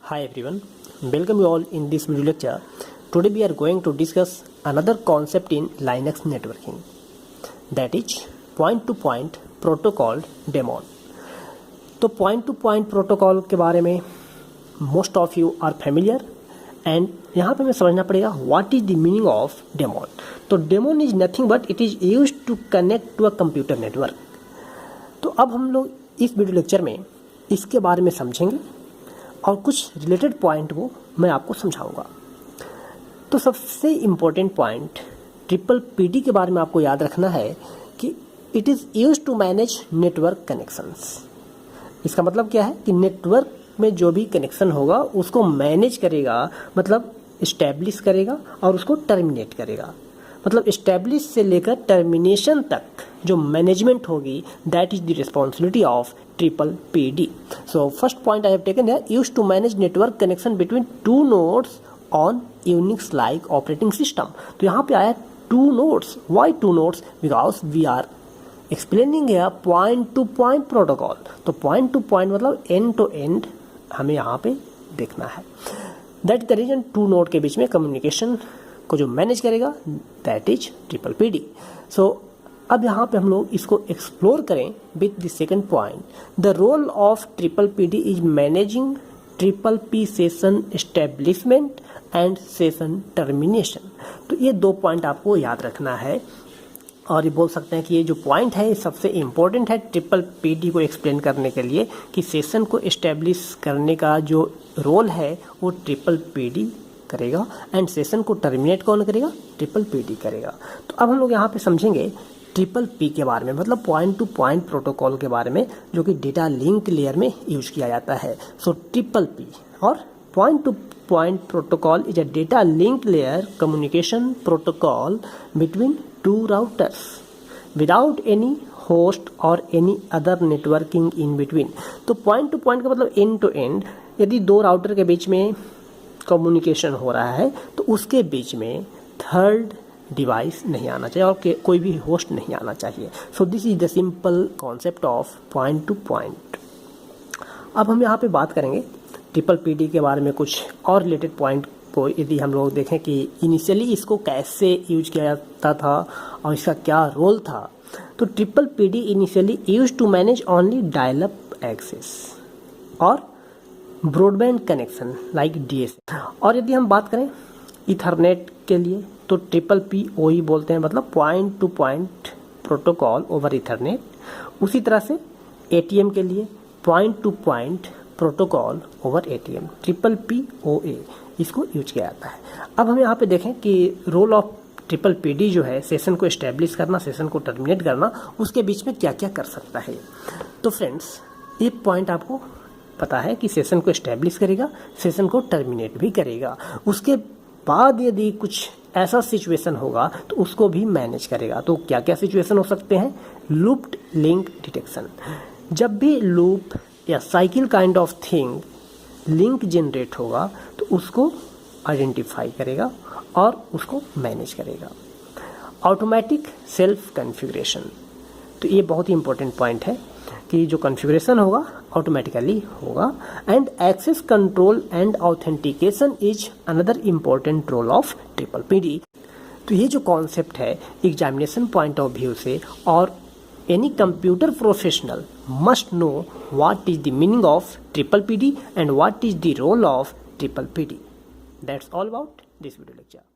Hi everyone, welcome you all in this video lecture. Today we are going to discuss another concept in Linux networking, that is point-to-point protocol daemon. तो point-to-point protocol के बारे में most of you are familiar and यहाँ पे हमें समझना पड़ेगा what is the meaning of daemon. तो daemon is nothing but it is used to connect to a computer network. तो अब हम लोग इस वीडियो लेक्चर में इसके बारे में समझेंगे और कुछ रिलेटेड पॉइंट को मैं आपको समझाऊंगा। तो सबसे इम्पोर्टेंट पॉइंट ट्रिपल पीडी के बारे में आपको याद रखना है कि it is used to manage network connections. इसका मतलब क्या है कि नेटवर्क में जो भी कनेक्शन होगा उसको मैनेज करेगा, मतलब इस्टेब्लिश करेगा और उसको टर्मिनेट करेगा। मतलब इस्टेब्लिश से लेकर टर्मिनेशन तक जो मैनेजमेंट होगी that is the responsibility of triple PD. So first point I have taken है used to manage network connection between two nodes on Unix like operating system. तो यहाँ पे आया two nodes. Why two nodes? Because we are explaining है point to point protocol. तो point to point मतलब end to end हमें यहाँ पे देखना है। That is the reason two node के बीच में कम्युनिकेशन को जो मैनेज करेगा that is triple PD. So अब यहाँ पे हम लोग इसको एक्सप्लोर करें with the second point, the role of triple PD is managing triple P session establishment and session termination. तो ये दो पॉइंट आपको याद रखना है और ये बोल सकते हैं कि ये जो पॉइंट है ये सबसे इम्पोर्टेंट है ट्रिपल पीडी को एक्सप्लेन करने के लिए कि सेशन को एस्टेब्लिश करने का जो रोल है वो ट्रिपल पीडी करेगा एंड सेशन को टर्मिनेट कौन करेगा? ट्रिपल पीडी करेगा। तो अब हम लोग यहाँ पे समझेंगे ट्रिपल पी के बारे में, मतलब पॉइंट टू पॉइंट प्रोटोकॉल के बारे में जो कि डेटा लिंक लेयर में यूज किया जाता है। सो ट्रिपल पी और point to point protocol is a data link layer communication protocol between two routers without any host और any other networking in between. तो पॉइंट टू पॉइंट का मतलब end to and, यदि दो router के बीच में communication हो रहा है तो उसके बीच में थर्ड डिवाइस नहीं आना चाहिए और कोई भी होस्ट नहीं आना चाहिए। So this is the simple concept of point to point. अब हम यहाँ पे बात करेंगे ट्रिपल पीडी के बारे में कुछ और रिलेटेड पॉइंट को। यदि हम लोग देखें कि इनिशियली इसको कैसे यूज किया जाता था और इसका क्या रोल था, तो triple PD initially use to manage only dial up access और ब्रॉडबैंड कनेक्शन लाइक डीएस। और यदि हम बात करें इथरनेट के लिए तो ट्रिपल पी ओ ही बोलते हैं, मतलब point to point protocol over Ethernet. उसी तरह से एटीएम के लिए point to point protocol over ATM, triple P O A, इसको यूज किया जाता है। अब हम यहाँ पे देखें कि रोल ऑफ ट्रिपल पीडी जो है सेशन को एस्टेब्लिश करना, सेशन को टर्मिनेट करना, उसके बीच में क्या क्या कर सकता है। तो फ्रेंड्स ये पॉइंट आपको पता है कि सेशन को एस्टेब्लिश करेगा, सेशन को टर्मिनेट भी करेगा। उसके बाद यदि कुछ ऐसा सिचुएशन होगा तो उसको भी मैनेज करेगा। तो क्या क्या सिचुएशन हो सकते हैं? लूप्ड लिंक डिटेक्शन, जब भी लूप या cycle kind of thing link generate होगा तो उसको आइडेंटिफाई करेगा और उसको मैनेज करेगा। ऑटोमेटिक सेल्फ कॉन्फ़िगरेशन, तो ये बहुत ही इंपॉर्टेंट पॉइंट है कि जो कॉन्फ़िगरेशन होगा ऑटोमेटिकली होगा। And access control and authentication is another important role of triple PD. तो ये जो कॉन्सेप्ट है एग्जामिनेशन पॉइंट ऑफ व्यू से और any computer professional must know what is the meaning of triple PD and what is the role of triple PD. That's all about this video lecture.